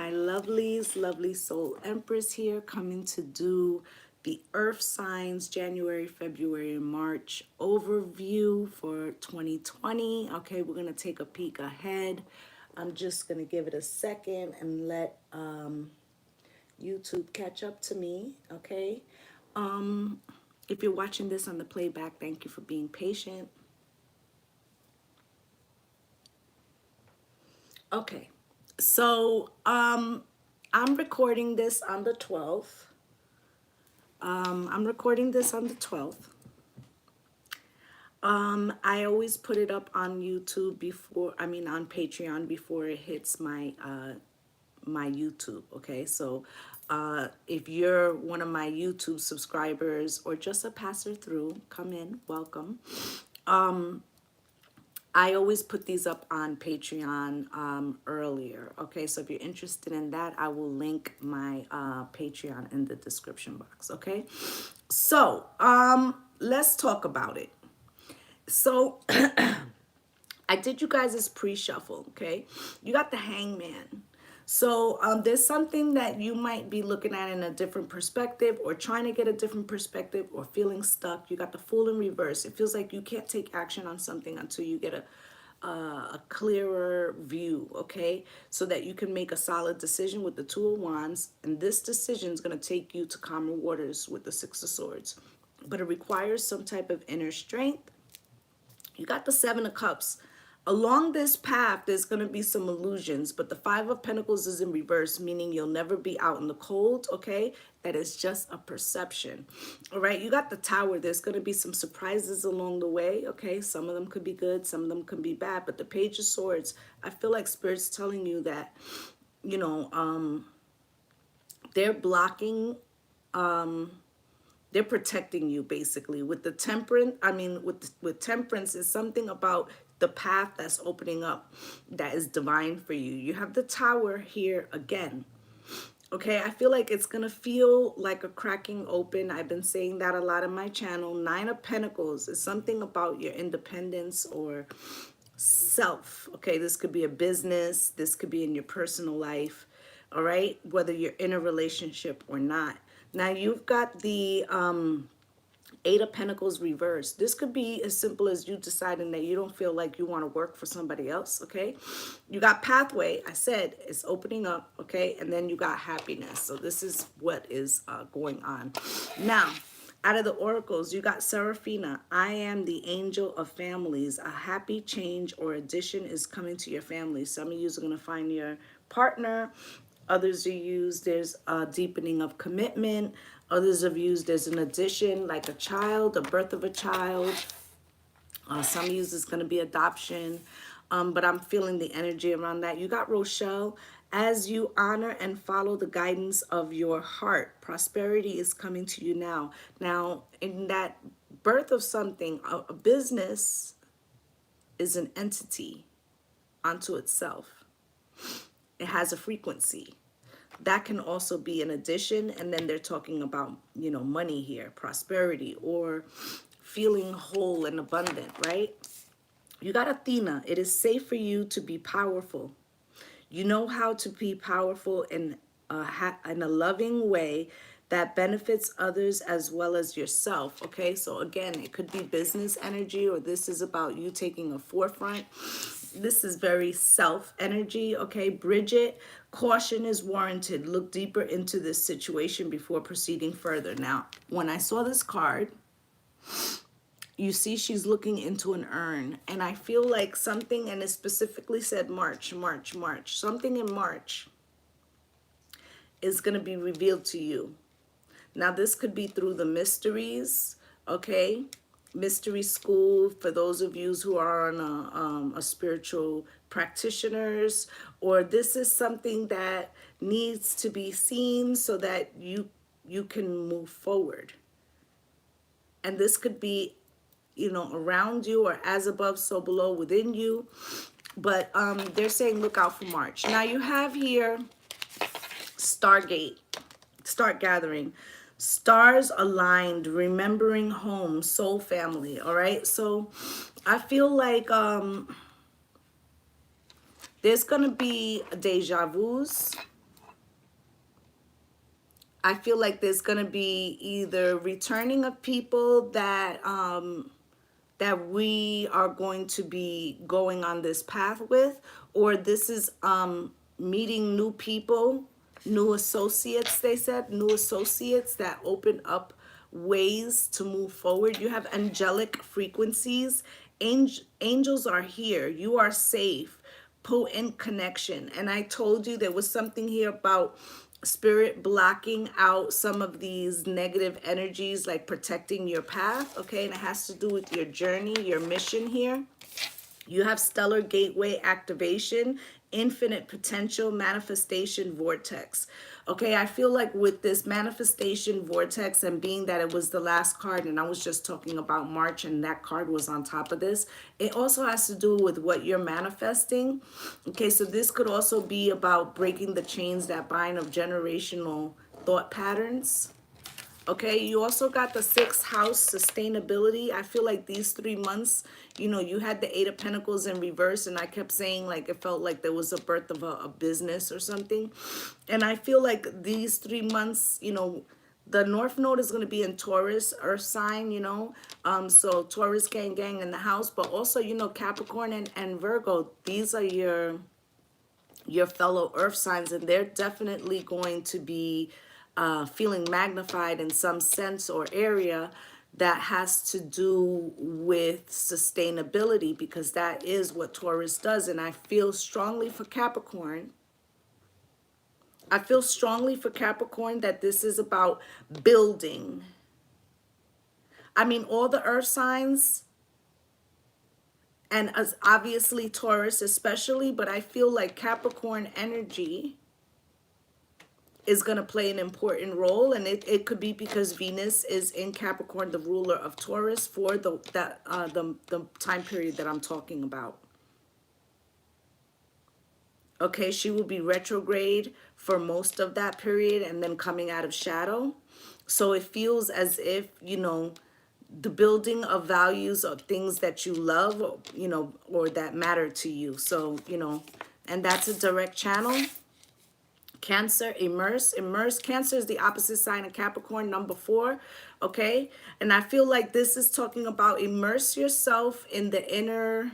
my lovelies, lovely soul Empress here, coming to do the Earth signs January, February, and March overview for 2020. Okay, we're gonna take a peek ahead. I'm just gonna give it a second and let YouTube catch up to me. Okay, if you're watching this on the playback, thank you for being patient. Okay, so I'm recording this on the 12th. I'm recording this on the 12th. I always put it up on YouTube before, on Patreon before it hits my my YouTube. Okay, so if you're one of my YouTube subscribers or just a passer through, come in, welcome. I always put these up on Patreon earlier. Okay, so if you're interested in that, I will link my Patreon in the description box. Okay, so let's talk about it. So I did you guys' pre-shuffle. Okay, you got the Hangman. So there's something that you might be looking at in a different perspective, or trying to get a different perspective, or feeling stuck. You got the Fool in reverse. It feels like you can't take action on something until you get a clearer view, okay? So that you can make a solid decision with the Two of Wands. And this decision is going to take you to calmer waters with the Six of Swords. But it requires some type of inner strength. You got the Seven of Cups. Along this path, there's going to be some illusions, but the Five of Pentacles is in reverse, meaning you'll never be out in the cold, okay? That is just a perception, all right? You got the Tower. There's going to be some surprises along the way, okay? Some of them could be good, some of them could be bad, but the Page of Swords, I feel like Spirit's telling you that, you know, they're blocking, they're protecting you basically. With the Temperance, with Temperance is something about the path that's opening up that is divine for you. You have the Tower here again. Okay, I feel like it's gonna feel like a cracking open. I've been saying that a lot on my channel. Nine of Pentacles is something about your independence or self. Okay, this could be a business, this could be in your personal life, all right, whether you're in a relationship or not. Now you've got the Eight of Pentacles reversed. This could be as simple as you deciding that you don't feel like you want to work for somebody else, okay? You got Pathway. I said it's opening up, okay? And then you got Happiness. So this is what is going on. Now, out of the oracles, you got Seraphina. I am the angel of families. A happy change or addition is coming to your family. Some of you are going to find your partner. Others are used, there's a deepening of commitment. Others have used there's an addition, like a child, a birth of a child. Some use is going to be adoption. But I'm feeling the energy around that. You got Rochelle. As you honor and follow the guidance of your heart, prosperity is coming to you now. Now, in that birth of something, a business is an entity unto itself. It has a frequency. That can also be an addition. And then they're talking about, you know, money here, prosperity, or feeling whole and abundant, right? You got Athena. It is safe for you to be powerful. You know how to be powerful in a loving way that benefits others as well as yourself, okay? So again, it could be business energy, or this is about you taking a forefront. This is very self energy, okay? Bridget, caution is warranted. Look deeper into this situation before proceeding further. Now, when I saw this card, you see she's looking into an urn, and I feel like something, and it specifically said March, March, March. Something in March is going to be revealed to you. Now, this could be through the mysteries, okay? Mystery school for those of you who are on a spiritual practitioners, or this is something that needs to be seen so that you can move forward. And this could be, you know, around you, or as above, so below, within you. But they're saying look out for March. Now you have here Stargate, start gathering. Stars aligned, remembering home, soul family, all right? So I feel like there's going to be deja vus. I feel like there's going to be either returning of people that that we are going to be going on this path with, or this is meeting new people, new associates. They said new associates that open up ways to move forward. You have angelic frequencies. Angels are here. You are safe. Potent connection. And I told you there was something here about spirit blocking out some of these negative energies, like protecting your path. Okay, and it has to do with your journey, your mission here. You have stellar gateway activation, infinite potential, manifestation vortex. Okay, I feel like with this manifestation vortex, and being that it was the last card, and I was just talking about March and that card was on top of this, it also has to do with what you're manifesting. Okay, so this could also be about breaking the chains that bind of generational thought patterns. Okay, you also got the sixth house, sustainability. I feel like these 3 months, you know, you had the Eight of Pentacles in reverse, and I kept saying like it felt like there was a birth of a business or something. And I feel like these 3 months, you know, the North Node is going to be in Taurus, Earth sign, you know. So Taurus gang in the house, but also, you know, Capricorn and Virgo, these are your fellow earth signs, and they're definitely going to be feeling magnified in some sense or area that has to do with sustainability, because that is what Taurus does. And I feel strongly for Capricorn. I feel strongly for Capricorn that this is about building. I mean, all the earth signs, and as obviously Taurus especially, but I feel like Capricorn energy is going to play an important role, and it could be because Venus is in Capricorn, the ruler of Taurus, for the time period that I'm talking about. Okay, she will be retrograde for most of that period and then coming out of shadow. So it feels as if, you know, the building of values of things that you love, you know, or that matter to you. So, you know, and that's a direct channel. Cancer, immerse. Cancer is the opposite sign of Capricorn, number 4. Okay, and I feel like this is talking about immerse yourself in the inner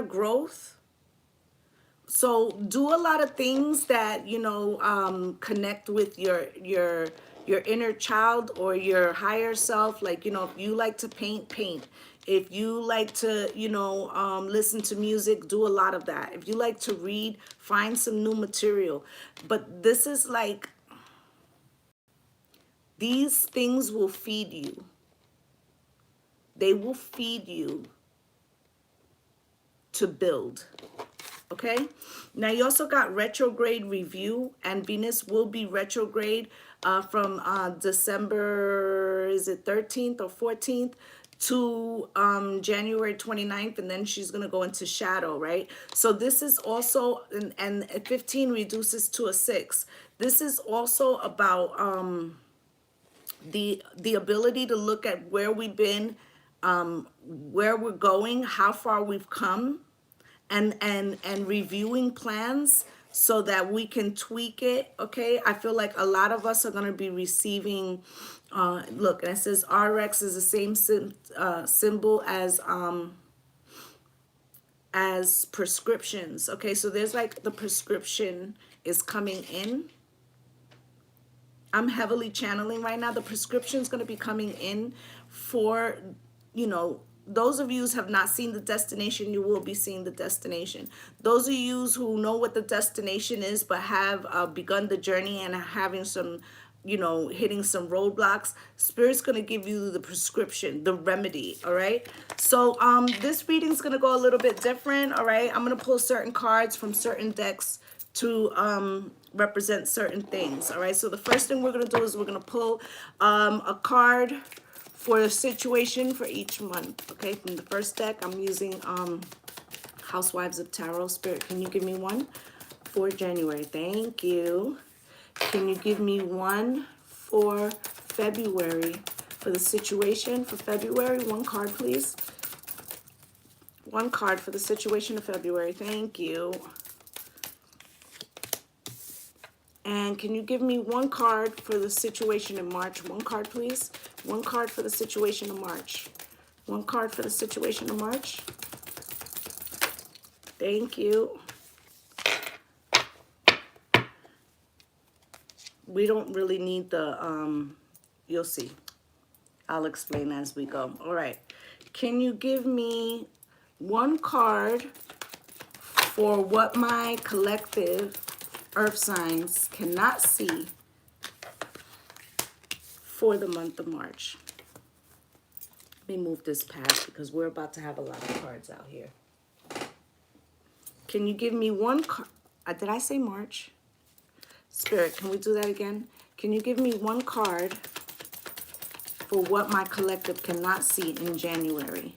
growth. So do a lot of things that, you know, connect with your inner child or your higher self. Like, you know, if you like to paint. If you like to, you know, listen to music, do a lot of that. If you like to read, find some new material. But this is like, these things will feed you. They will feed you to build. Okay, now you also got retrograde review, and Venus will be retrograde from December, is it 13th or 14th to January 29th, and then she's going to go into shadow, right? So this is also, and 15 reduces to a 6. This is also about the ability to look at where we've been, where we're going, how far we've come, and reviewing plans so that we can tweak it. Okay, I feel like a lot of us are going to be receiving look, and it says RX is the same symbol as prescriptions. Okay, so there's like the prescription is coming in. I'm heavily channeling right now. The prescription is going to be coming in for, you know, those of you who have not seen the destination, you will be seeing the destination. Those of you who know what the destination is but have begun the journey and are having some, you know, hitting some roadblocks, Spirit's going to give you the prescription, the remedy, all right? So this reading's going to go a little bit different, all right? I'm going to pull certain cards from certain decks to represent certain things, all right? So the first thing we're going to do is we're going to pull a card for the situation for each month. Okay, from the first deck, I'm using Housewives of Tarot. Spirit, can you give me one for January? Thank you. Can you give me one for February? For the situation for February, one card, please. One card for the situation of February. Thank you. And can you give me one card for the situation in March? One card, please. One card for the situation in March. One card for the situation in March. Thank you. We don't really need the, you'll see. I'll explain as we go. All right. Can you give me one card for what my collective earth signs cannot see for the month of March? Let me move this past because we're about to have a lot of cards out here. Can you give me one card? Did I say March? Spirit, can we do that again? Can you give me one card for what my collective cannot see in January?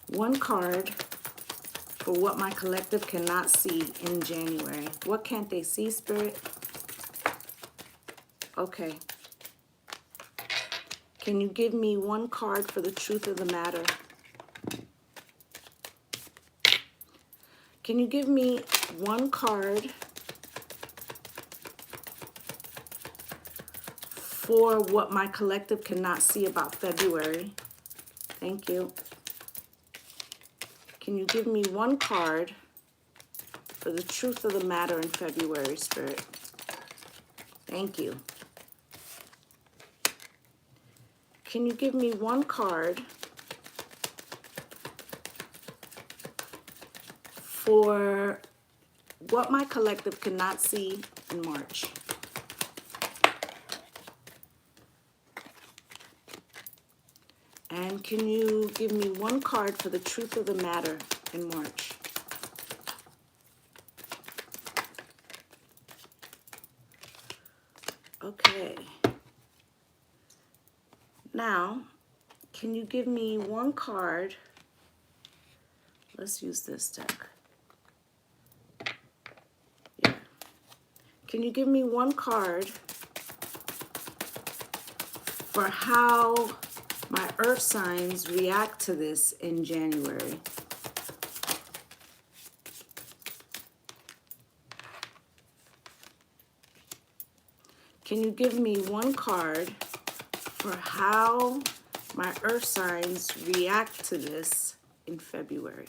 One card for what my collective cannot see in January. What can't they see, Spirit? Okay. Can you give me one card for the truth of the matter? Can you give me one card for what my collective cannot see about February? Thank you. Can you give me one card for the truth of the matter in February, Spirit? Thank you. Can you give me one card for what my collective cannot see in March? And can you give me one card for the truth of the matter in March? Okay. Now, can you give me one card? Let's use this deck. Yeah. Can you give me one card for how my earth signs react to this in January? Can you give me one card for how my earth signs react to this in February?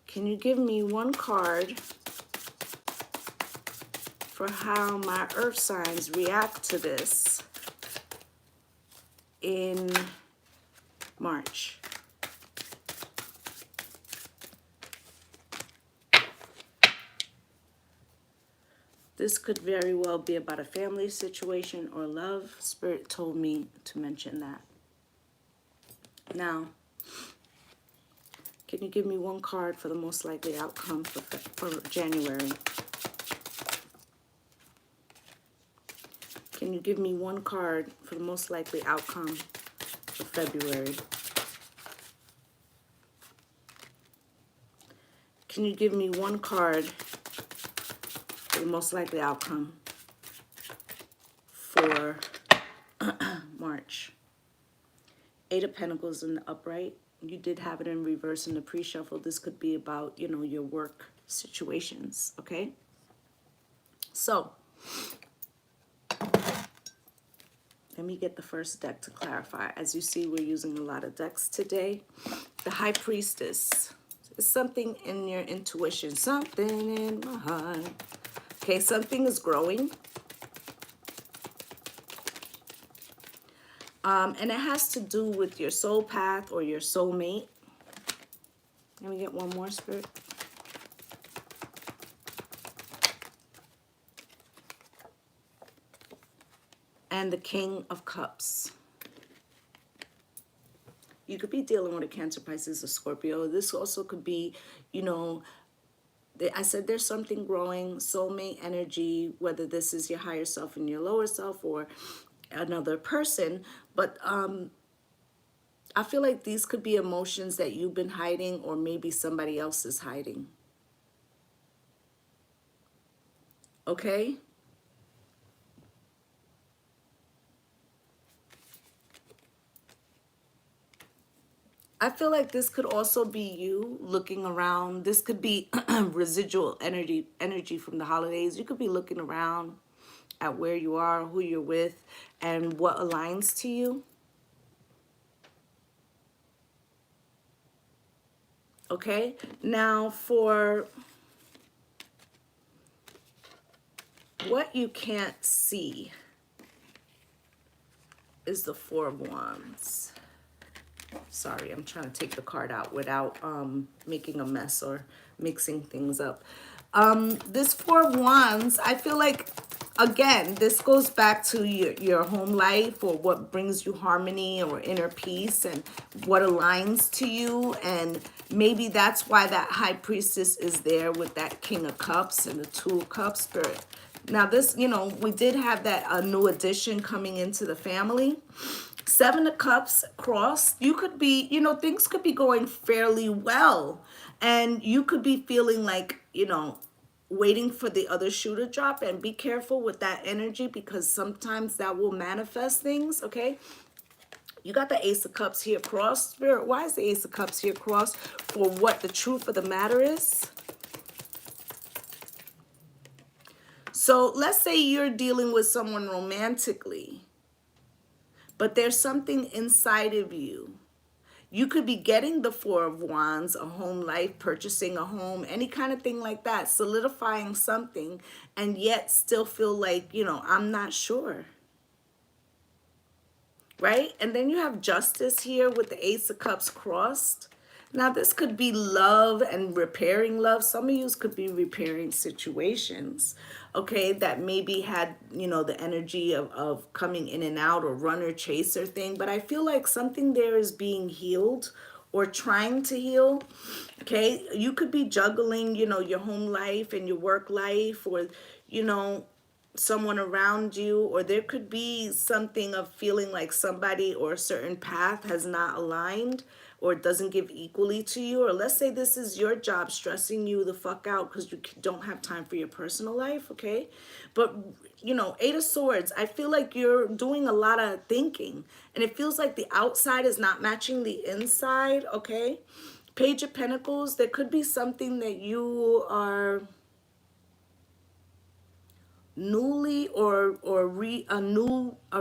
Can you give me one card for how my earth signs react to this in March? This could very well be about a family situation or love. Spirit told me to mention that. Now, can you give me one card for the most likely outcome for January? Can you give me one card for the most likely outcome for February? Can you give me one card for the most likely outcome for March? Eight of Pentacles in the upright. You did have it in reverse in the pre-shuffle. This could be about, you know, your work situations, okay? So, let me get the first deck to clarify. As you see, we're using a lot of decks today. The High Priestess is something in your intuition, something in my heart. Okay, something is growing. And it has to do with your soul path or your soulmate. Let me get one more, Spirit. And the King of Cups. You could be dealing with a Cancer, Pisces, or Scorpio. This also could be, you know, I said there's something growing, soulmate energy, whether this is your higher self and your lower self or another person. But I feel like these could be emotions that you've been hiding or maybe somebody else is hiding. Okay? I feel like this could also be you looking around. This could be residual energy from the holidays. You could be looking around at where you are, who you're with, and what aligns to you. Okay, now for what you can't see is the Four of Wands. Sorry, I'm trying to take the card out without making a mess or mixing things up. This Four of Wands, I feel like, again, this goes back to your home life, or what brings you harmony or inner peace, and what aligns to you. And maybe that's why that High Priestess is there with that King of Cups and the Two of Cups spirit. Now this, you know, we did have that new addition coming into the family. Seven of Cups crossed. You could be, you know, things could be going fairly well. And you could be feeling like, you know, waiting for the other shoe to drop. And be careful with that energy, because sometimes that will manifest things, okay? You got the Ace of Cups here crossed. Spirit, why is the Ace of Cups here crossed? For what the truth of the matter is. So let's say you're dealing with someone romantically, but there's something inside of you. You could be getting the Four of Wands, a home life, purchasing a home, any kind of thing like that, solidifying something, and yet still feel like, you know, I'm not sure. Right? And then you have Justice here with the Ace of Cups crossed. Now, this could be love and repairing love. Some of you could be repairing situations, okay, that maybe had, you know, the energy of coming in and out, or runner chaser thing. But I feel like something there is being healed or trying to heal, okay? You could be juggling, you know, your home life and your work life, or, you know, someone around you, or there could be something of feeling like somebody or a certain path has not aligned, or doesn't give equally to you. Or let's say this is your job stressing you the fuck out because you don't have time for your personal life, okay? But, you know, Eight of Swords, I feel like you're doing a lot of thinking, and it feels like the outside is not matching the inside, okay? Page of Pentacles, there could be something that you are newly or a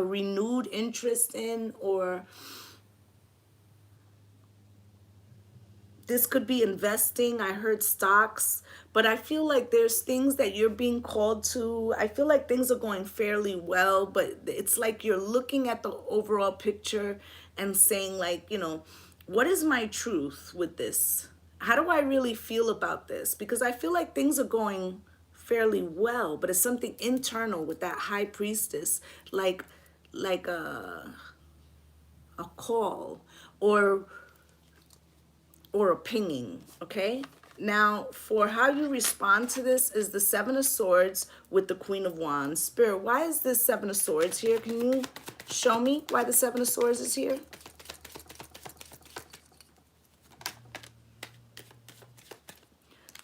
renewed interest in, or this could be investing. I heard stocks, but I feel like there's things that you're being called to. I feel like things are going fairly well, but it's like you're looking at the overall picture and saying, like, you know, what is my truth with this? How do I really feel about this? Because I feel like things are going fairly well, but it's something internal with that High Priestess, like a call, or a pinging, okay? Now, for how you respond to this is the Seven of Swords with the Queen of Wands. Spirit, why is this Seven of Swords here? Can you show me why the Seven of Swords is here?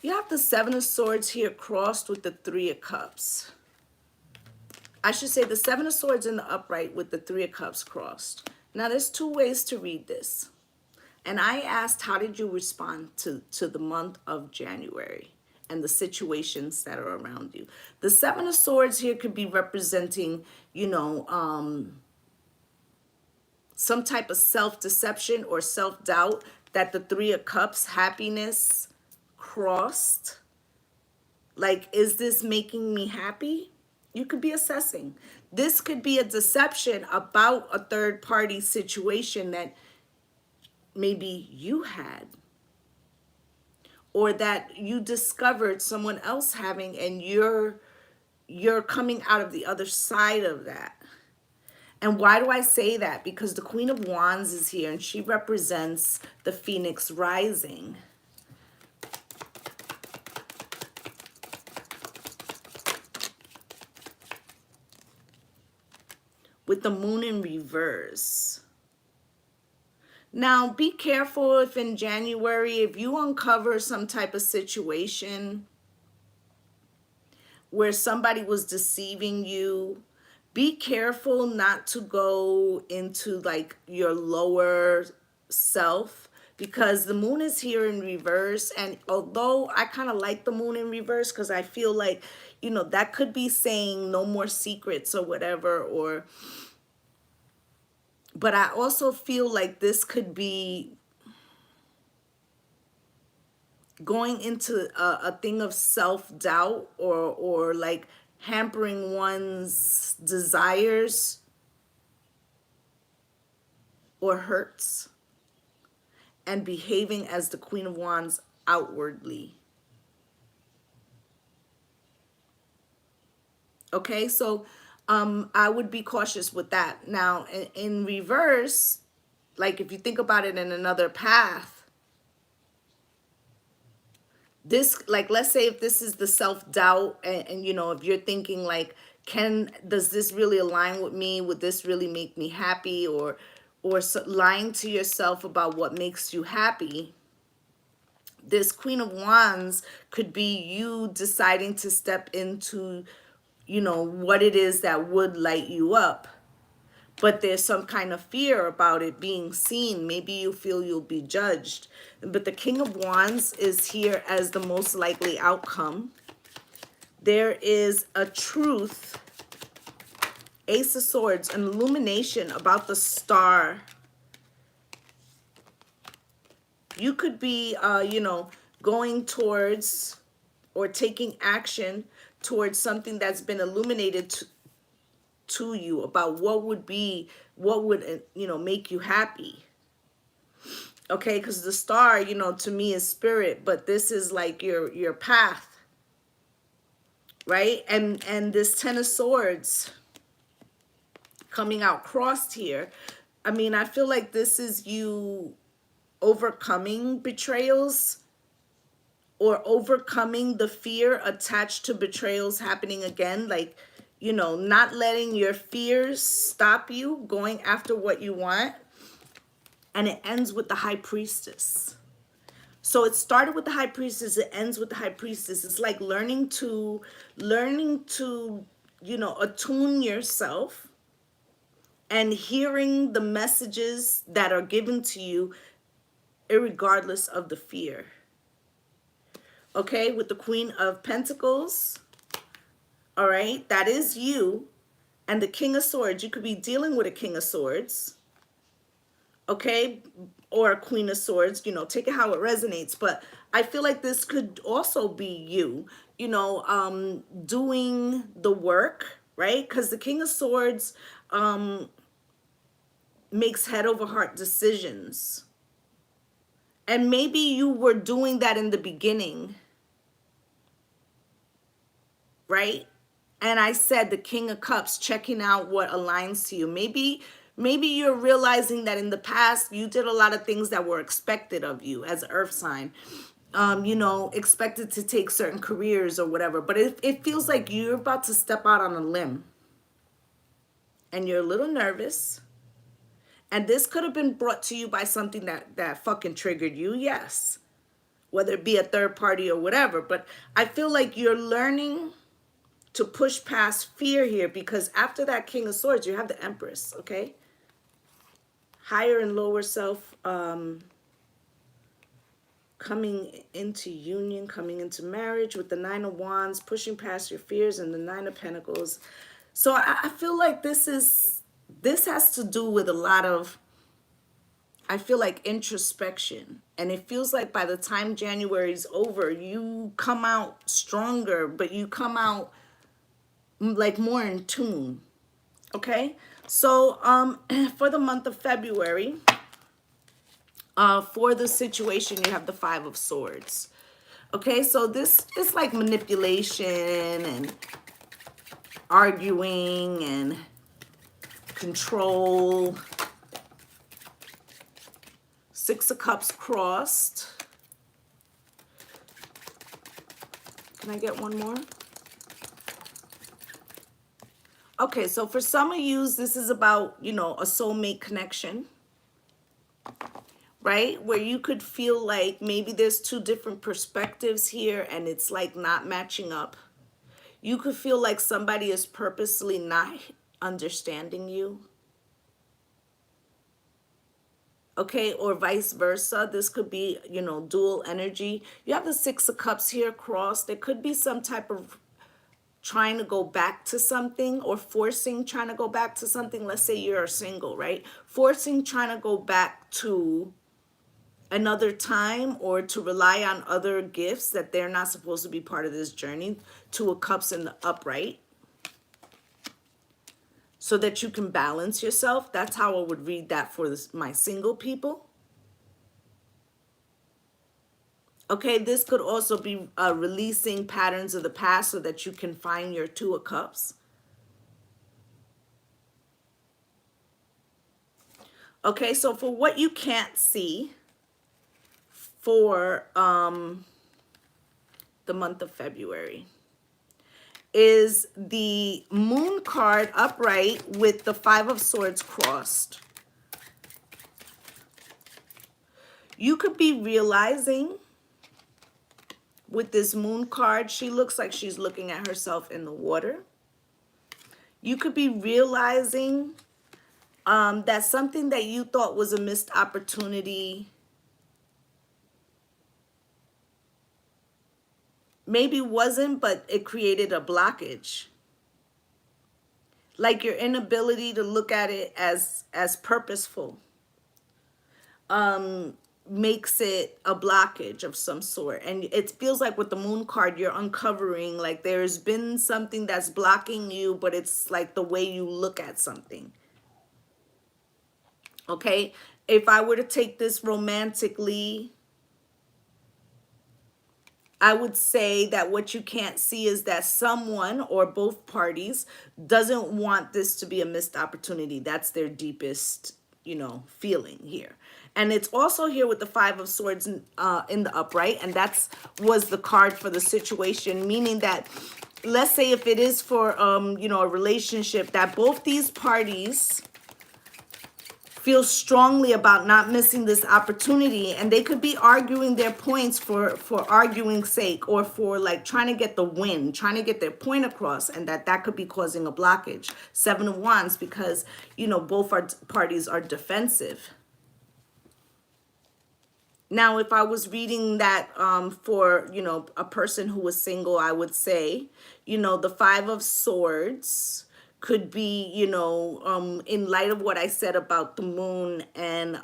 You have the Seven of Swords here crossed with the Three of Cups. I should say the Seven of Swords in the upright with the Three of Cups crossed. Now, there's two ways to read this. And I asked, how did you respond to the month of January and the situations that are around you? The Seven of Swords here could be representing, you know, some type of self-deception or self-doubt, that the Three of Cups, happiness, crossed. Like, is this making me happy? You could be assessing. This could be a deception about a third-party situation that maybe you had, or that you discovered someone else having, and you're coming out of the other side of that. And why do I say that? Because the Queen of Wands is here, and she represents the Phoenix rising. With the Moon in reverse. Now, be careful if in January, if you uncover some type of situation where somebody was deceiving you, be careful not to go into like your lower self, because the moon is here in reverse. And although I kind of like the moon in reverse, because I feel like, you know, that could be saying no more secrets or whatever, or, but I also feel like this could be going into a thing of self-doubt, or like hampering one's desires or hurts, and behaving as the Queen of Wands outwardly. Okay, so I would be cautious with that. Now, in reverse, like if you think about it in another path, this, like, let's say if this is the self-doubt, and you know, if you're thinking like, does this really align with me? Would this really make me happy? Or lying to yourself about what makes you happy. This Queen of Wands could be you deciding to step into, you know, what it is that would light you up. But there's some kind of fear about it being seen. Maybe you feel you'll be judged. But the King of Wands is here as the most likely outcome. There is a truth, Ace of Swords, an illumination about the star. You could be, you know, going towards or taking action towards something that's been illuminated to you about what would, you know, make you happy. Okay, because the star, you know, to me is spirit, but this is like your path, right? And this Ten of Swords coming out crossed here. I mean, I feel like this is you overcoming betrayals, or overcoming the fear attached to betrayals happening again. Like, you know, not letting your fears stop you going after what you want. And it ends with the High Priestess. So it started with the High Priestess, it ends with the High Priestess. It's like learning to, you know, attune yourself and hearing the messages that are given to you irregardless of the fear. Okay, with the Queen of Pentacles, all right, that is you. And the King of Swords, you could be dealing with a King of Swords, okay, or a Queen of Swords, you know, take it how it resonates. But I feel like this could also be you know, doing the work, right? Because the King of Swords makes head over heart decisions. And maybe you were doing that in the beginning, right? And I said the King of Cups, checking out what aligns to you. Maybe you're realizing that in the past you did a lot of things that were expected of you as an earth sign. You know, expected to take certain careers or whatever. But it feels like you're about to step out on a limb. And you're a little nervous. And this could have been brought to you by something that fucking triggered you, yes. Whether it be a third party or whatever. But I feel like you're learning to push past fear here, because after that King of Swords, you have the Empress, okay? Higher and lower self coming into union, coming into marriage with the Nine of Wands, pushing past your fears, and the Nine of Pentacles. So I feel like this has to do with a lot of, I feel like, introspection. And it feels like by the time January's over, you come out stronger, but you come out like more in tune. Okay? So for the month of February, for the situation, you have the Five of Swords. Okay, so this is like manipulation and arguing and control. Six of Cups crossed. Can I get one more? Okay, so for some of you, this is about, you know, a soulmate connection, right? Where you could feel like maybe there's two different perspectives here and it's like not matching up. You could feel like somebody is purposely not understanding you. okay, or vice versa. This could be, you know, dual energy. You have the Six of Cups here crossed. There could be some type of trying to go back to something, or forcing trying to go back to something. Let's say you're single, right? Forcing trying to go back to another time, or to rely on other gifts that they're not supposed to be part of this journey. Two of Cups in the upright, so that you can balance yourself. That's how I would read that for this, my single people. Okay, this could also be releasing patterns of the past so that you can find your Two of Cups. Okay, so for what you can't see for the month of February is the Moon card upright with the Five of Swords crossed. You could be realizing with this Moon card, she looks like she's looking at herself in the water. You could be realizing that something that you thought was a missed opportunity maybe wasn't, but it created a blockage. Like your inability to look at it as purposeful makes it a blockage of some sort. And it feels like with the Moon card, you're uncovering like there's been something that's blocking you, but it's like the way you look at something. Okay, if I were to take this romantically, I would say that what you can't see is that someone or both parties doesn't want this to be a missed opportunity. That's their deepest, you know, feeling here. And it's also here with the Five of Swords in the upright, and that's was the card for the situation, meaning that, let's say if it is for you know, a relationship, that both these parties feel strongly about not missing this opportunity, and they could be arguing their points for arguing's sake, or for like trying to get the win, trying to get their point across, and that could be causing a blockage. Seven of Wands, because, you know, both parties are defensive. Now, if I was reading that for, you know, a person who was single, I would say, you know, the Five of Swords could be, you know, in light of what I said about the Moon and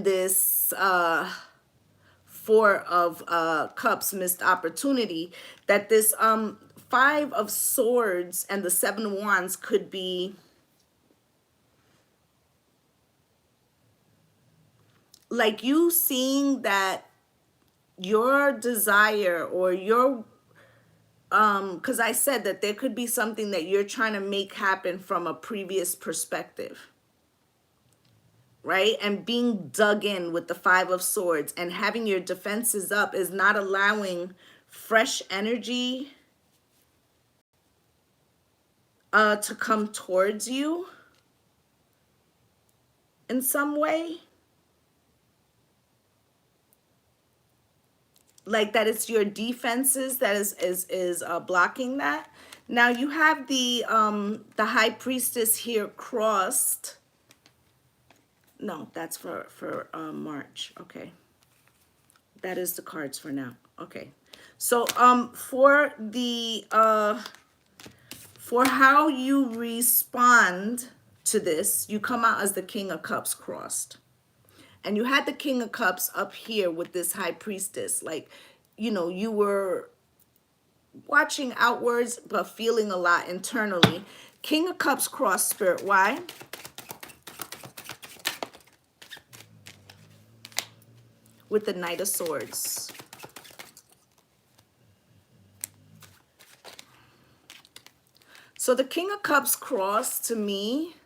this Four of Cups missed opportunity, that this Five of Swords and the Seven of Wands could be like you seeing that your desire or your because I said that there could be something that you're trying to make happen from a previous perspective, right? And being dug in with the Five of Swords and having your defenses up is not allowing fresh energy to come towards you in some way. Like that it's your defenses that is blocking that. Now you have the High Priestess here crossed. No, that's for March. Okay, that is the cards for now. Okay, so for the for how you respond to this, you come out as the King of Cups crossed. And you had the King of Cups up here with this High Priestess. Like, you know, you were watching outwards, but feeling a lot internally. King of Cups cross, Spirit. Why? With the Knight of Swords. So the King of Cups cross, to me,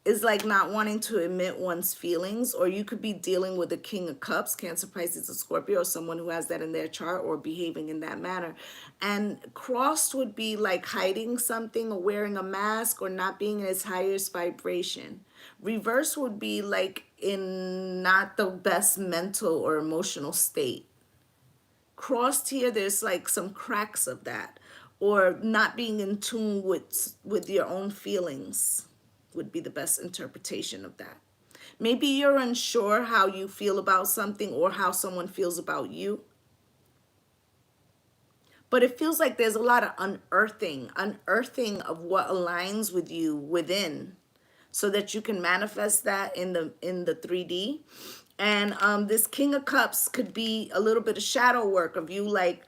is like not wanting to admit one's feelings, or you could be dealing with the King of Cups, Cancer, Pisces, or Scorpio, or someone who has that in their chart or behaving in that manner. And crossed would be like hiding something or wearing a mask or not being in its highest vibration. Reverse would be like in not the best mental or emotional state. Crossed here, there's like some cracks of that, or not being in tune with your own feelings. would be the best interpretation of that. Maybe you're unsure how you feel about something or how someone feels about you. But it feels like there's a lot of unearthing of what aligns with you within, so that you can manifest that in the 3D. And this King of Cups could be a little bit of shadow work of you, like,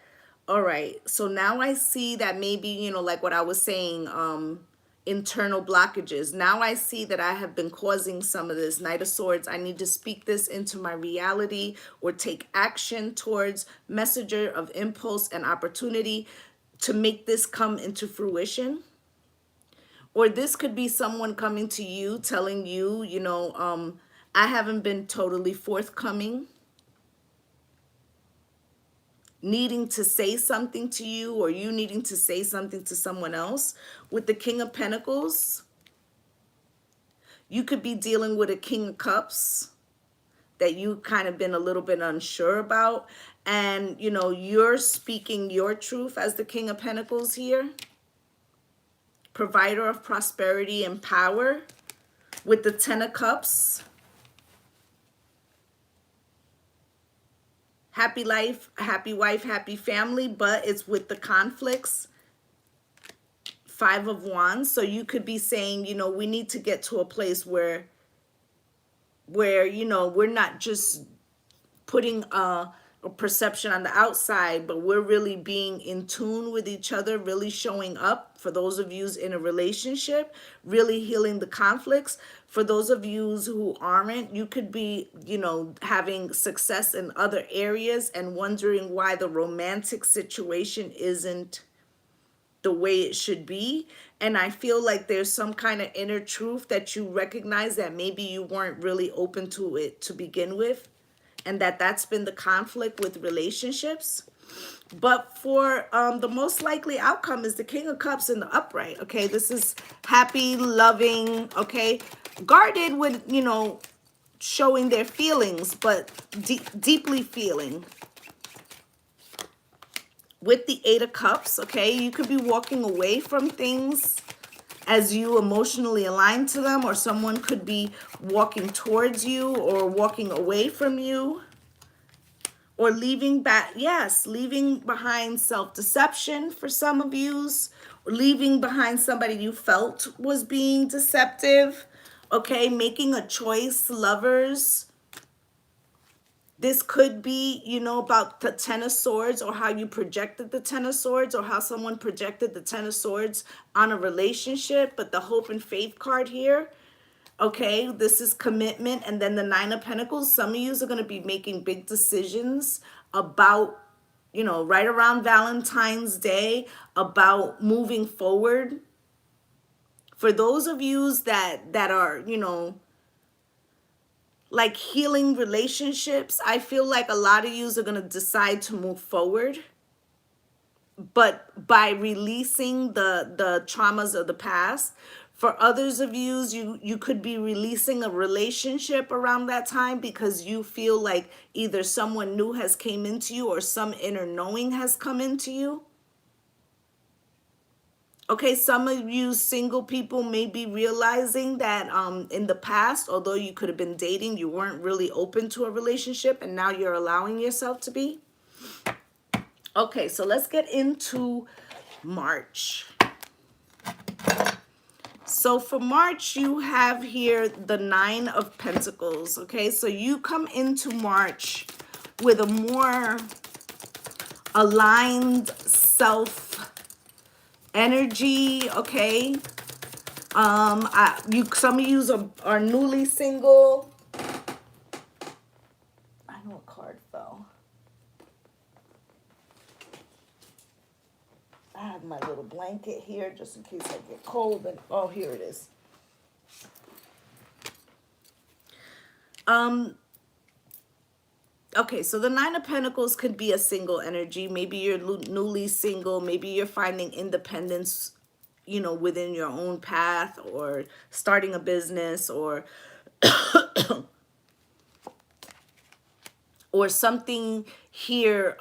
all right, so now I see that maybe, you know, like what I was saying, internal blockages. Now I see that I have been causing some of this. Knight of Swords, I need to speak this into my reality or take action towards messenger of impulse and opportunity to make this come into fruition. Or this could be someone coming to you telling you, you know, I haven't been totally forthcoming, needing to say something to you, or you needing to say something to someone else. With the King of Pentacles, you could be dealing with a King of Cups that you kind of been a little bit unsure about. And, you know, you're speaking your truth as the King of Pentacles here. Provider of prosperity and power. With the Ten of Cups, happy life, happy wife, happy family, but it's with the conflicts. Five of Wands. So you could be saying, you know, we need to get to a place where you know, we're not just putting a perception on the outside, but we're really being in tune with each other, really showing up. For those of you in a relationship, really healing the conflicts. For those of you who aren't, you could be, you know, having success in other areas and wondering why the romantic situation isn't the way it should be. And I feel like there's some kind of inner truth that you recognize that maybe you weren't really open to it to begin with, and that's been the conflict with relationships. But for the most likely outcome is the King of Cups in the upright. Okay, this is happy, loving, okay, guarded with, you know, showing their feelings, but deeply feeling. With the Eight of Cups, okay, you could be walking away from things as you emotionally align to them, or someone could be walking towards you or walking away from you, or leaving back, yes, leaving behind self-deception for some of yous, or leaving behind somebody you felt was being deceptive, okay, making a choice, lovers. This could be, you know, about the Ten of Swords, or how you projected the Ten of Swords, or how someone projected the Ten of Swords on a relationship. But the Hope and Faith card here, okay, this is commitment. And then the Nine of Pentacles, some of you are going to be making big decisions about, you know, right around Valentine's Day, about moving forward. For those of you that are, you know, like healing relationships, I feel like a lot of yous are going to decide to move forward, but by releasing the traumas of the past. For others of yous, you could be releasing a relationship around that time, because you feel like either someone new has came into you or some inner knowing has come into you. Okay, some of you single people may be realizing that in the past, although you could have been dating, you weren't really open to a relationship, and now you're allowing yourself to be. Okay, so let's get into March. So for March, you have here the Nine of Pentacles. Okay, so you come into March with a more aligned self energy, okay? Some of you are newly single. I know a card fell. I have my little blanket here just in case I get cold. And oh, here it is. Okay, so the Nine of Pentacles could be a single energy. Maybe you're newly single. Maybe you're finding independence, you know, within your own path, or starting a business, or or something here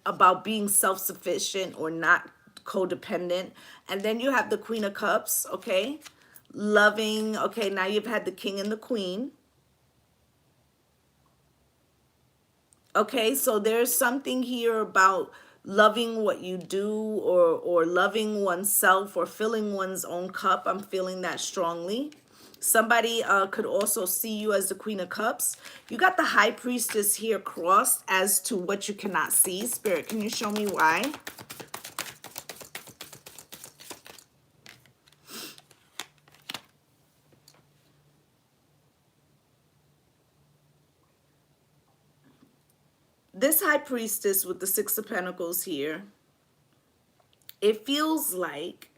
about being self-sufficient or not codependent. And then you have the Queen of Cups, okay? loving. Okay, now you've had the King and the Queen. Okay, so there's something here about loving what you do, or loving oneself, or filling one's own cup. I'm feeling that strongly. Somebody could also see you as the Queen of Cups. You got the High Priestess here crossed as to what you cannot see. Spirit, can you show me why? This High Priestess with the Six of Pentacles here, it feels like,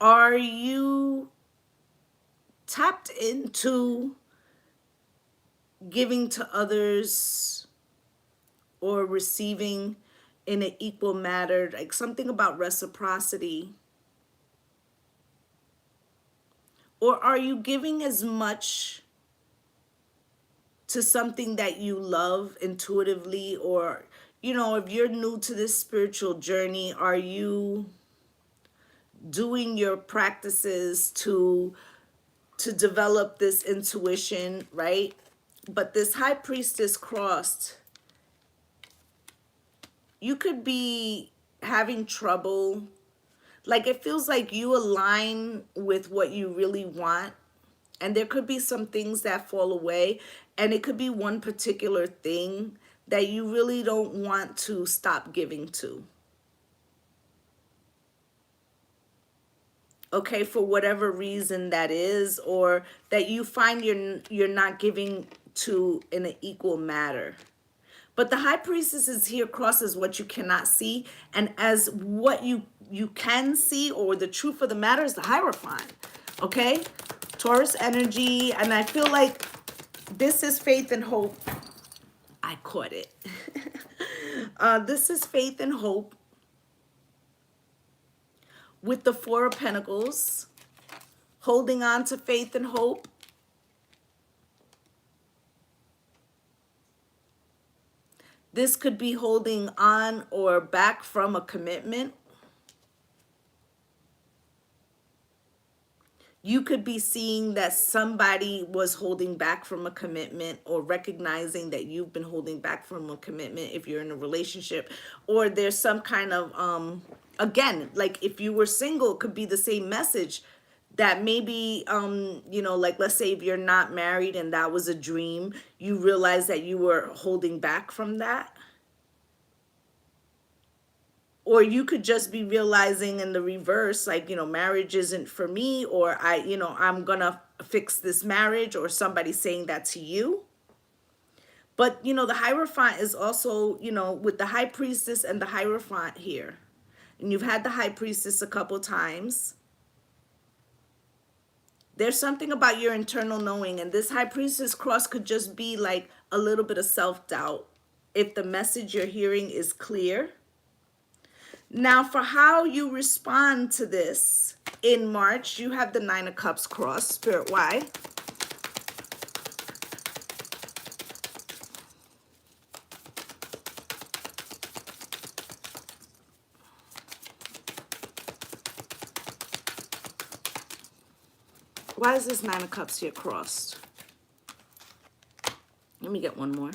are you tapped into giving to others or receiving in an equal manner, like something about reciprocity? Or are you giving as much to something that you love intuitively? Or, you know, if you're new to this spiritual journey, are you doing your practices to develop this intuition, right? But this High Priestess crossed, you could be having trouble. Like, it feels like you align with what you really want, and there could be some things that fall away, and it could be one particular thing that you really don't want to stop giving to. Okay, for whatever reason that is, or that you find you're not giving to in an equal manner. But the High Priestess is here crosses what you cannot see, and as what you can see, or the truth of the matter, is the Hierophant. Okay, Taurus energy, and I feel like this is faith and hope. I caught it. This is faith and hope with the Four of Pentacles, holding on to faith and hope. This could be holding on or back from a commitment. You could be seeing that somebody was holding back from a commitment, or recognizing that you've been holding back from a commitment if you're in a relationship. Or there's some kind of, again, like if you were single, it could be the same message that maybe, you know, like let's say if you're not married and that was a dream, you realize that you were holding back from that. Or you could just be realizing in the reverse, like, you know, marriage isn't for me, or I'm gonna fix this marriage, or somebody saying that to you. But, you know, the Hierophant is also, you know, with the High Priestess and the Hierophant here. And you've had the High Priestess a couple times. There's something about your internal knowing, and this High Priestess cross could just be like a little bit of self-doubt if the message you're hearing is clear. Now, for how you respond to this in March, you have the Nine of Cups cross. Spirit, why? Why is this Nine of Cups here crossed? Let me get one more.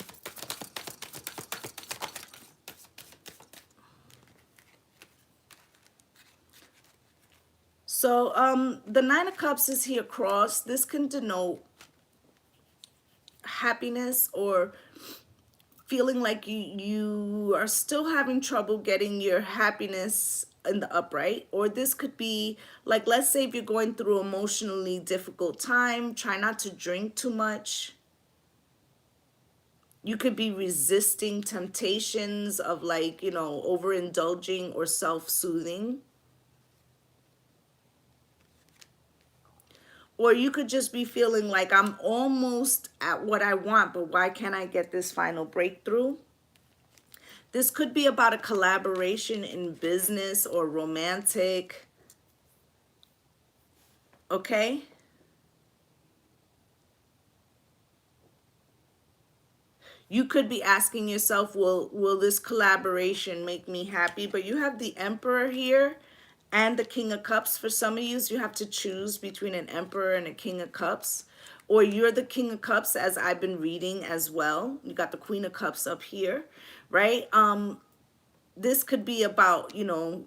So the Nine of Cups is here crossed. This can denote happiness, or feeling like you are still having trouble getting your happiness in the upright. Or this could be like, let's say if you're going through emotionally difficult time, try not to drink too much. You could be resisting temptations of, like, you know, overindulging or self-soothing. Or you could just be feeling like, I'm almost at what I want, but why can't I get this final breakthrough? This could be about a collaboration in business or romantic. Okay? You could be asking yourself, will this collaboration make me happy? But you have the Emperor here, and the King of Cups. For some of you, you have to choose between an Emperor and a King of Cups. Or you're the King of Cups, as I've been reading as well. You got the Queen of Cups up here, right? This could be about, you know,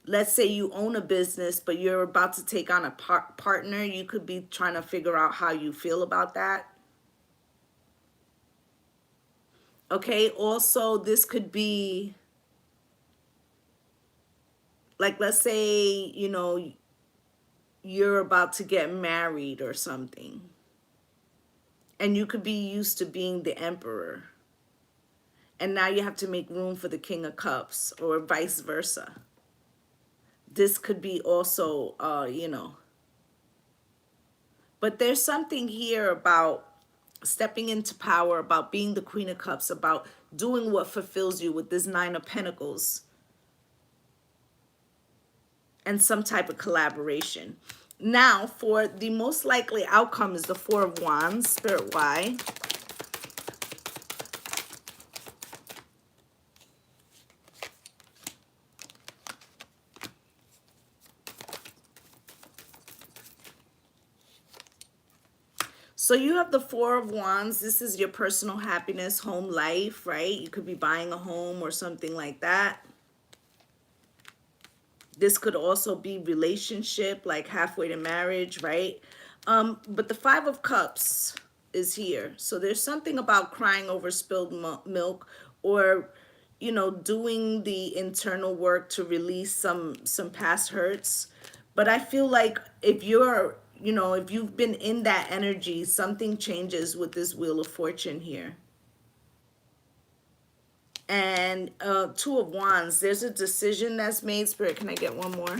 let's say you own a business, but you're about to take on a partner. You could be trying to figure out how you feel about that. Okay, also this could be like, let's say, you know, you're about to get married or something. And you could be used to being the Emperor. And now you have to make room for the King of Cups, or vice versa. This could be also, you know. But there's something here about stepping into power, about being the Queen of Cups, about doing what fulfills you with this Nine of Pentacles. And some type of collaboration. Now, for the most likely outcome is the Four of Wands. Spirit, why? So you have the Four of Wands. This is your personal happiness, home life, right? You could be buying a home or something like that. This could also be relationship, like halfway to marriage, right? But the Five of Cups is here. So there's something about crying over spilled milk, or, you know, doing the internal work to release some past hurts. But I feel like if you're, you know, if you've been in that energy, something changes with this Wheel of Fortune here. And Two of Wands, there's a decision that's made. Spirit, can I get one more?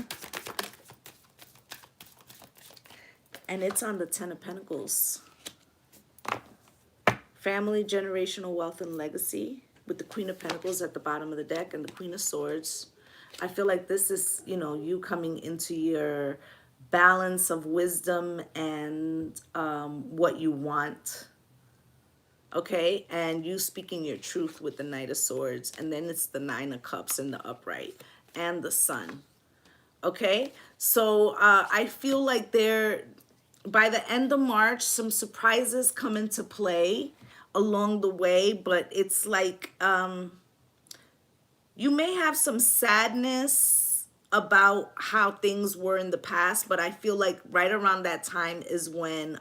And it's on the Ten of Pentacles. Family, generational wealth, and legacy, with the Queen of Pentacles at the bottom of the deck and the Queen of Swords. I feel like this is, you know, you coming into your balance of wisdom and what you want. Okay, and you speaking your truth with the Knight of Swords. And then it's the Nine of Cups in the upright and the Sun. Okay, so I feel like by the end of March, some surprises come into play along the way. But it's like you may have some sadness about how things were in the past. But I feel like right around that time is when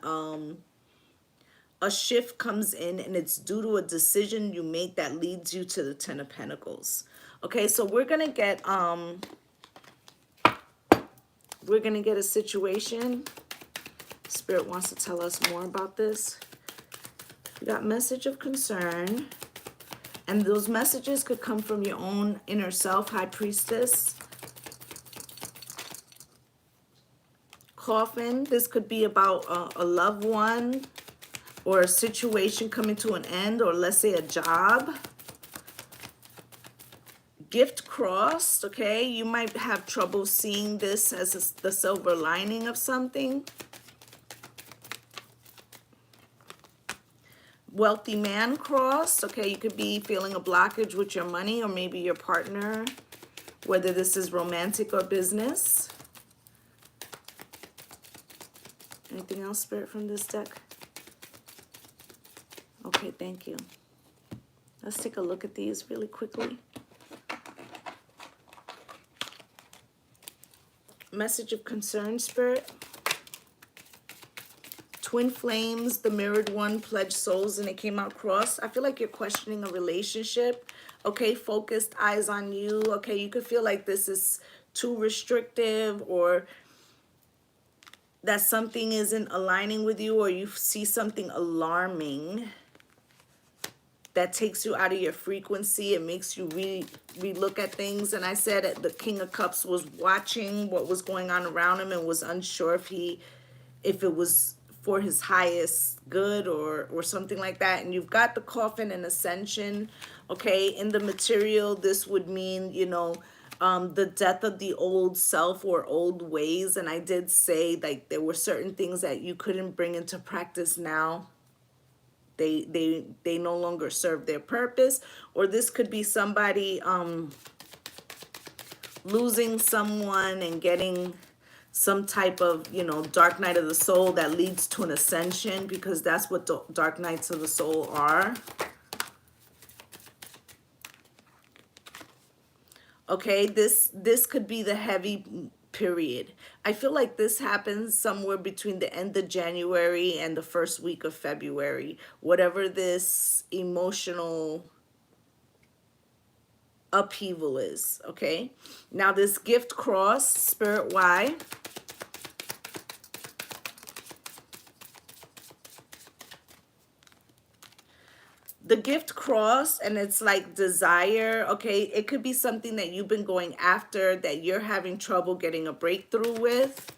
a shift comes in, and it's due to a decision you make that leads you to the Ten of Pentacles. Okay, so we're gonna get a situation. Spirit wants to tell us more about this. We got message of concern, and those messages could come from your own inner self, High Priestess. Coffin, this could be about a loved one, or a situation coming to an end, or let's say a job. Gift crossed, okay? You might have trouble seeing this as the silver lining of something. Wealthy man crossed, okay? You could be feeling a blockage with your money, or maybe your partner, whether this is romantic or business. Anything else, Spirit, from this deck? Okay, thank you. Let's take a look at these really quickly. Message of concern, Spirit. Twin flames, the mirrored one, pledged souls, and it came out cross. I feel like you're questioning a relationship. Okay, focused eyes on you. Okay, you could feel like this is too restrictive, or that something isn't aligning with you, or you see something alarming that takes you out of your frequency. It makes you re-look at things. And I said that the King of Cups was watching what was going on around him and was unsure if it was for his highest good or something like that. And you've got the Coffin and Ascension. Okay, in the material, this would mean, you know, the death of the old self or old ways. And I did say, like, there were certain things that you couldn't bring into practice now. They no longer serve their purpose. Or this could be somebody losing someone and getting some type of, you know, dark night of the soul that leads to an ascension, because that's what the dark nights of the soul are. Okay, this could be the heavy period. I feel like this happens somewhere between the end of January and the first week of February. Whatever this emotional upheaval is, okay? Now this gift cross, Spirit, why? The gift cross, and it's like desire, okay? It could be something that you've been going after that you're having trouble getting a breakthrough with.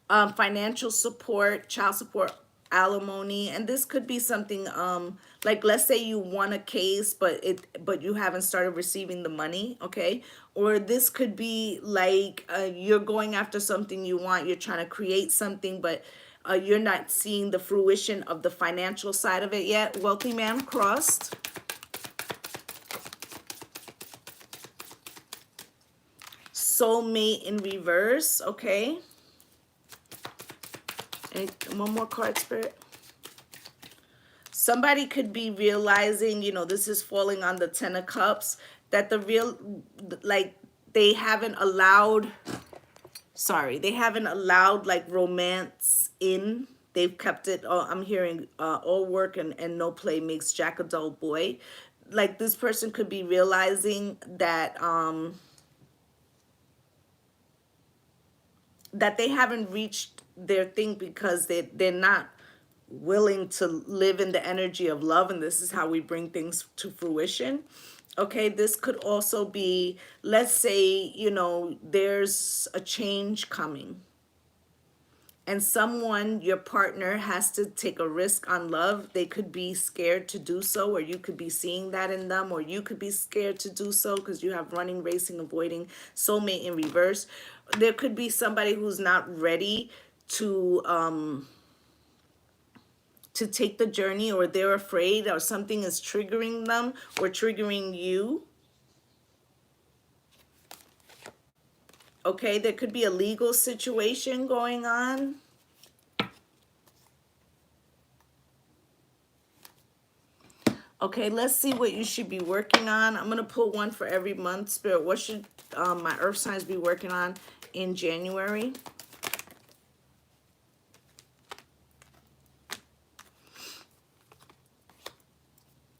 Financial support, child support, alimony, and this could be something like, let's say you won a case but you haven't started receiving the money, okay? Or this could be like you're going after something you want, you're trying to create something, but you're not seeing the fruition of the financial side of it yet. Wealthy man crossed. Soulmate in reverse, okay? And one more card, Spirit. Somebody could be realizing, you know, this is falling on the Ten of Cups, that the real, like, they haven't allowed, they haven't allowed, like, romance in. They've kept it, I'm hearing, all work and no play makes Jack a dull boy. Like, this person could be realizing that, that they haven't reached their thing because they're not willing to live in the energy of love, and this is how we bring things to fruition. Okay, this could also be, let's say, you know, there's a change coming and someone, your partner, has to take a risk on love. They could be scared to do so, or you could be seeing that in them, or you could be scared to do so because you have running, racing, avoiding, soulmate in reverse. There could be somebody who's not ready to take the journey, or they're afraid, or something is triggering them or triggering you. Okay, there could be a legal situation going on. Okay, let's see what you should be working on. I'm going to pull one for every month. Spirit, what should my earth signs be working on in January?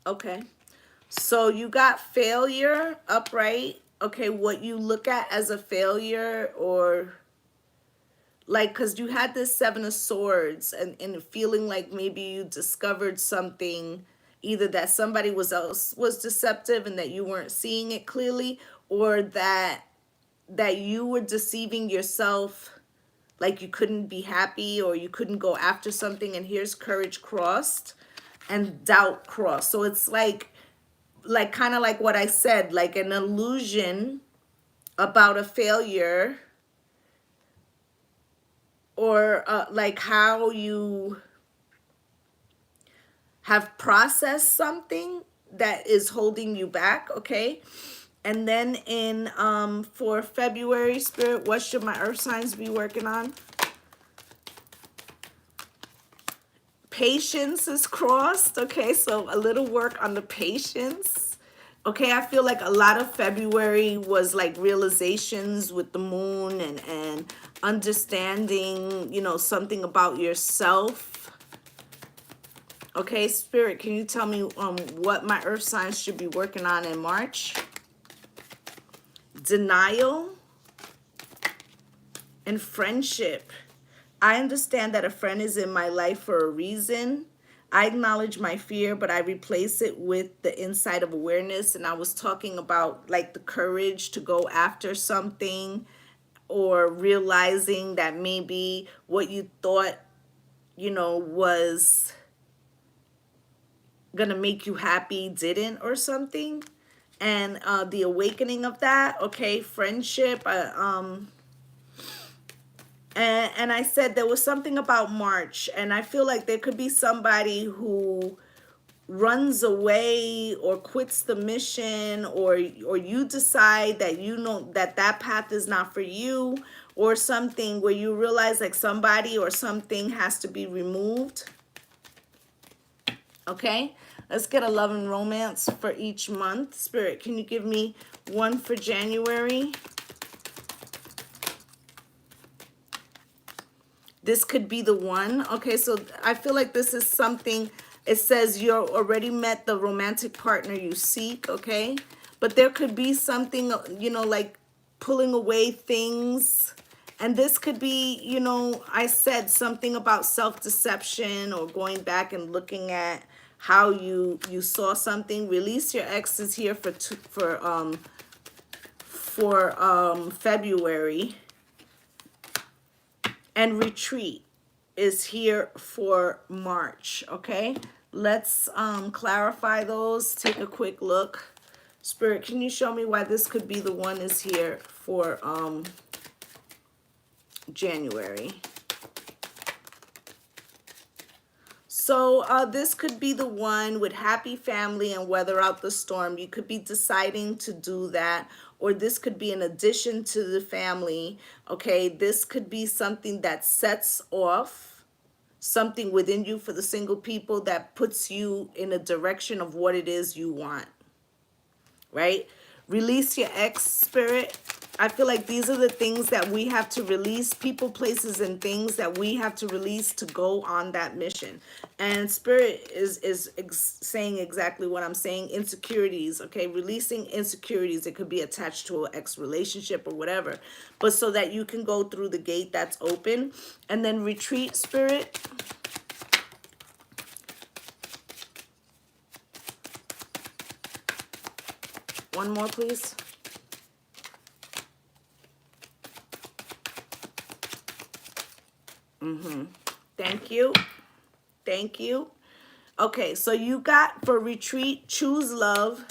Okay, so you got failure upright. Okay, what you look at as a failure, or like, because you had this Seven of Swords, and feeling like maybe you discovered something, either that somebody was deceptive and that you weren't seeing it clearly, or that you were deceiving yourself, like you couldn't be happy or you couldn't go after something. And here's courage crossed and doubt crossed. So it's like kind of like what I said, like an illusion about a failure, or like how you have processed something that is holding you back, okay? And then in for February, Spirit, what should my earth signs be working on? Patience is crossed, okay? So a little work on the patience. Okay, I feel like a lot of February was like realizations with the moon, and understanding, you know, something about yourself. Okay, Spirit, can you tell me what my earth signs should be working on in March? Denial and friendship. I understand that a friend is in my life for a reason. I acknowledge my fear, but I replace it with the insight of awareness. And I was talking about like the courage to go after something, or realizing that maybe what you thought, you know, was gonna make you happy didn't, or something. And the awakening of that. Okay, friendship. And I said there was something about March, and I feel like there could be somebody who runs away or quits the mission, or you decide that you know that that path is not for you, or something where you realize like somebody or something has to be removed. Okay, let's get a love and romance for each month. Spirit, can you give me one for January? This could be the one. Okay, so I feel like this is something, it says you're already met the romantic partner you seek, okay? But there could be something, you know, like pulling away things. And this could be, you know, I said something about self-deception or going back and looking at how you saw something. Release your exes here for February. And retreat is here for March, okay? Let's clarify those. Take a quick look. Spirit, can you show me why this could be the one is here for January? So this could be the one with happy family and weather out the storm. You could be deciding to do that, or this could be an addition to the family. Okay, this could be something that sets off something within you for the single people that puts you in a direction of what it is you want, right? Release your ex, Spirit. I feel like these are the things that we have to release, people, places, and things that we have to release to go on that mission. And Spirit is saying exactly what I'm saying. Insecurities, okay? Releasing insecurities. It could be attached to an ex relationship or whatever. But so that you can go through the gate that's open. And then retreat, Spirit. One more, please. Thank you. Thank you. Okay, so you got for retreat, choose love.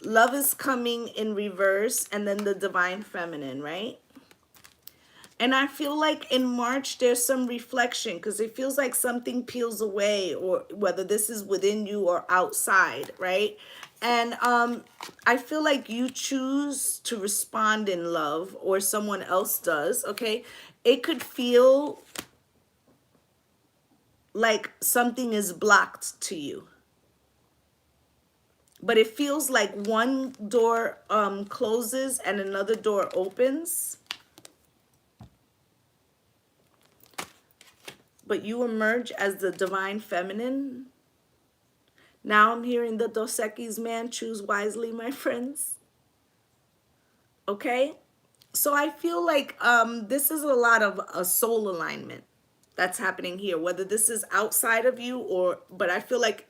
Love is coming in reverse, and then the divine feminine, right? And I feel like in March, there's some reflection because it feels like something peels away, or whether this is within you or outside, right? And I feel like you choose to respond in love, or someone else does, okay? It could feel like something is blocked to you. But it feels like one door closes and another door opens. But you emerge as the divine feminine. Now I'm hearing the Dos Equis man, choose wisely, my friends. Okay? So I feel like this is a lot of a soul alignment that's happening here, whether this is outside of you or, but I feel like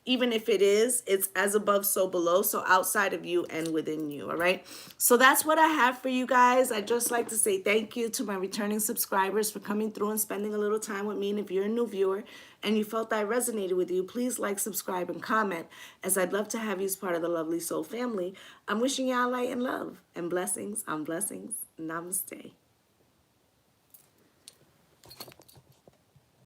even if it is, it's as above, so below, so outside of you and within you, all right? So that's what I have for you guys. I'd just like to say thank you to my returning subscribers for coming through and spending a little time with me. And if you're a new viewer and you felt I resonated with you, please like, subscribe, and comment, as I'd love to have you as part of the Lovelee Soul family. I'm wishing y'all light and love and blessings on blessings. Namaste.